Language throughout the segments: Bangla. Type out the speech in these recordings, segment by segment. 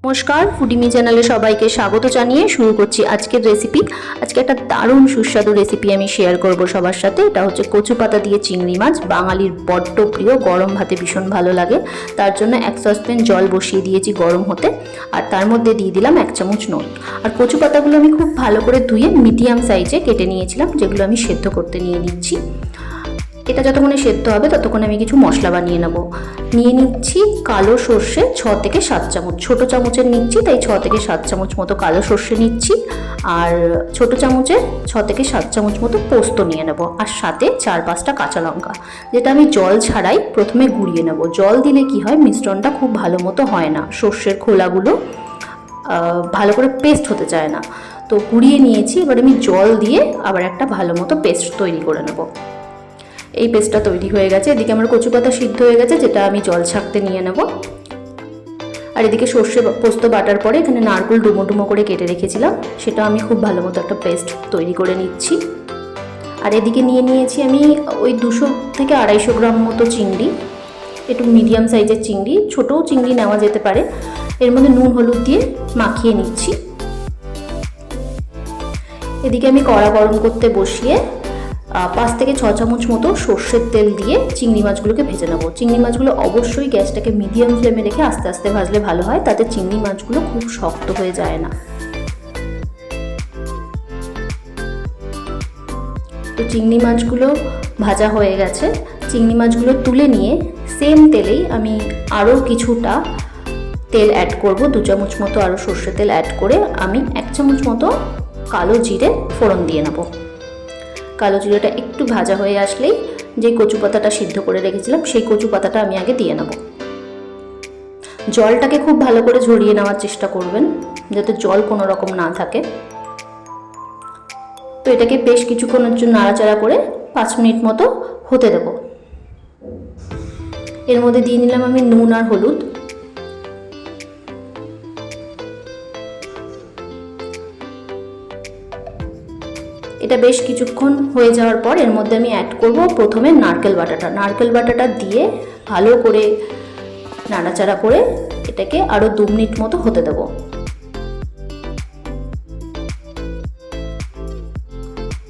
নমস্কার, ফুডিমি চ্যানেলে সবাইকে স্বাগত জানিয়ে শুরু করছি আজকের রেসিপি। আজকে একটা দারুণ সুস্বাদু রেসিপি আমি শেয়ার করব সবার সাথে। এটা হচ্ছে কচু পাতা দিয়ে চিংড়ি মাছ। বাঙালির বড্ড প্রিয়, গরম ভাতে ভীষণ ভালো লাগে। তার জন্য এক সসপ্যান জল বসিয়ে দিয়েছি গরম হতে, আর তার মধ্যে দিয়ে দিলাম 1 চামচ নুন। আর কচু পাতাগুলো আমি খুব ভালো করে ধুয়ে মিডিয়াম সাইজে কেটে নিয়েছিলাম, যেগুলো আমি সেদ্ধ করতে নিয়ে নিচ্ছি। এটা যতক্ষণে সেদ্ধ হবে ততক্ষণে আমি কিছু মশলা বানিয়ে নেব। নিয়ে নিচ্ছি কালো সর্ষে 6 থেকে 7 চামচ, ছোটো চামচের নিচ্ছি তাই 6 থেকে 7 চামচ মতো কালো সর্ষে নিচ্ছি। আর ছোটো চামচে 6 থেকে 7 চামচ মতো পোস্ত নিয়ে নেব, আর সাথে 4-5টা কাঁচা লঙ্কা, যেটা আমি জল ছাড়াই প্রথমে গুঁড়িয়ে নেব। জল দিলে কি হয়, মিশ্রণটা খুব ভালো মতো হয় না, সর্ষের খোলাগুলো ভালো করে পেস্ট হতে চায় না। তো গুঁড়িয়ে নিয়েছি, এবার আমি জল দিয়ে আবার একটা ভালো মতো পেস্ট তৈরি করে নেব। এই পেস্টটা তৈরি হয়ে গেছে। এদিকে আমার কচু পাতা সিদ্ধ হয়ে গেছে, যেটা আমি জল ছাঁকতে নিয়ে নেব। আর এদিকে সর্ষে পোস্ত বাটার পরে এখানে নারকেল ডুমো ডুমো করে কেটে রেখেছিলাম, সেটা আমি খুব ভালো মতো একটা পেস্ট তৈরি করে নিচ্ছি। আর এদিকে নিয়ে নিয়েছি আমি ওই 200 থেকে 250 গ্রাম মতো চিংড়ি, একটু মিডিয়াম সাইজের চিংড়ি, ছোটও চিংড়ি নেওয়া যেতে পারে। এর মধ্যে নুন হলুদ দিয়ে মাখিয়ে নিচ্ছি। এদিকে আমি কড়া গরম করতে বসিয়ে 5 থেকে 6 চামচ মতো সর্ষের তেল দিয়ে চিংড়ি মাছগুলোকে ভেজে নেব। চিংড়ি মাছগুলো অবশ্যই গ্যাসটাকে মিডিয়াম ফ্লেমে রেখে আস্তে আস্তে ভাজলে ভালো হয়, তাতে চিংড়ি মাছগুলো খুব শক্ত হয়ে যায় না। তো চিংড়ি মাছগুলো ভাজা হয়ে গেছে। চিংড়ি মাছগুলো তুলে নিয়ে সেম তেলেই আমি আরও কিছুটা তেল অ্যাড করব, 2 চামচ মতো আরও সর্ষের তেল অ্যাড করে আমি 1 চামচ মতো কালো জিরে ফোড়ন দিয়ে নেব। কালো জিরেটা একটু ভাজা হয়ে আসলেই যে কচু পাতাটা সিদ্ধ করে রেখেছিলাম সেই কচু পাতাটা আমি আগে দিয়ে নেব। জলটাকে খুব ভালো করে ঝরিয়ে নেওয়ার চেষ্টা করবেন, যাতে জল কোনো রকম না থাকে। তো এটাকে বেশ কিছুক্ষণের জন্য নাড়াচাড়া করে 5 মিনিট মতো হতে দেব। এর মধ্যে দিয়ে নিলাম আমি নুন আর হলুদ। এটা বেশ কিছুক্ষণ হয়ে যাওয়ার পর এর মধ্যে আমি অ্যাড করব প্রথমে নারকেল বাটাটা। নারকেল বাটাটা দিয়ে ভালো করে নাড়াচাড়া করে এটাকে আরও 2 মিনিট মতো হতে দেব।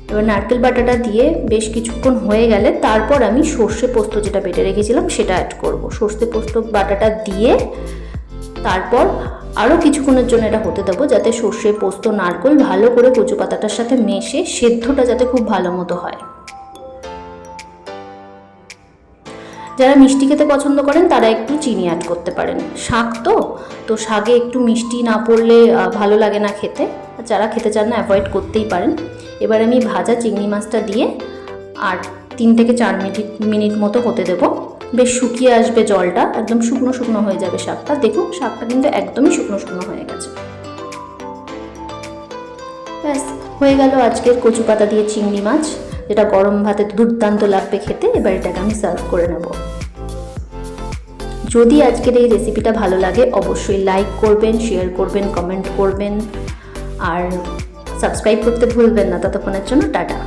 এবার নারকেল বাটাটা দিয়ে বেশ কিছুক্ষণ হয়ে গেলে তারপর আমি সর্ষে পোস্ত যেটা বেটে রেখেছিলাম সেটা অ্যাড করব। সর্ষে পোস্ত বাটাটা দিয়ে তারপর আরও কিছুক্ষণের জন্য এটা হতে দেবো, যাতে সর্ষে পোস্ত নারকেল ভালো করে কচু পাতাটার সাথে মেশে সেদ্ধটা যাতে খুব ভালো মতো হয়। যারা মিষ্টি খেতে পছন্দ করেন তারা একটু চিনি অ্যাড করতে পারেন। শাক তো শাকে একটু মিষ্টি না পড়লে ভালো লাগে না খেতে, যারা খেতে চান না অ্যাভয়েড করতেই পারেন। এবার আমি ভাজা চিংড়ি মাছটা দিয়ে আর 3 থেকে 4 মিনিট মতো হতে দেবো। বেশ শুকিয়ে আসবে জলটা, একদম শুকনো শুকনো হয়ে যাবে শাকটা। দেখুন শাকটা কিন্তু একদমই শুকনো শুকনো হয়ে গেছে। ব্যাস হয়ে গেল আজকের কচু পাতা দিয়ে চিংড়ি মাছ, যেটা গরম ভাতে দুর্দান্ত লাগবে খেতে। এবার এটাকে আমি সার্ভ করে নেব। যদি আজকের এই রেসিপিটা ভালো লাগে অবশ্যই লাইক করবেন, শেয়ার করবেন, কমেন্ট করবেন, আর সাবস্ক্রাইব করতে ভুলবেন না। ততক্ষণের জন্য টাটা।